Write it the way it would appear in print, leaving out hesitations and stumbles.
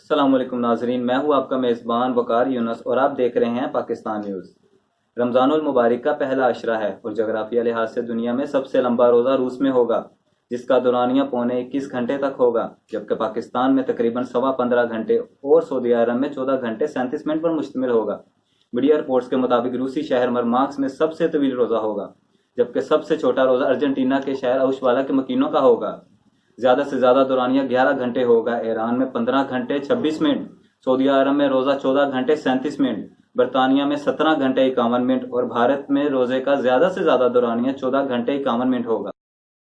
अस्सलामुअलैकुम नाजरीन, मैं हूं आपका मेज़बान वकार यूनुस और आप देख रहे हैं पाकिस्तान न्यूज़। रमज़ानुल मुबारक का पहला अशरा है और जगराफिया लिहाज से दुनिया में सबसे लंबा रोज़ा रूस में होगा, जिसका दौरानिया पौने 21 घंटे तक होगा, जबकि पाकिस्तान में तकरीबन सवा 15 घंटे और सऊदी अरब में 14 घंटे 37 मिनट पर मुश्तमिल होगा। मीडिया रिपोर्ट्स के मुताबिक रूसी शहर मरमाक्स में सबसे तवील रोज़ा होगा, जबकि सबसे छोटा रोज़ा अर्जेंटीना के शहर औशवाला के मकीनों का होगा। ज्यादा से ज्यादा दौरानिया 11 घंटे होगा। ईरान में 15 घंटे 26 मिनट, सऊदी अरब में रोजा 14 घंटे 37 मिनट, बरतानिया में 17 घंटे 51 मिनट और भारत में रोजे का ज्यादा से ज्यादा दौरानिया 14 घंटे 51 मिनट होगा।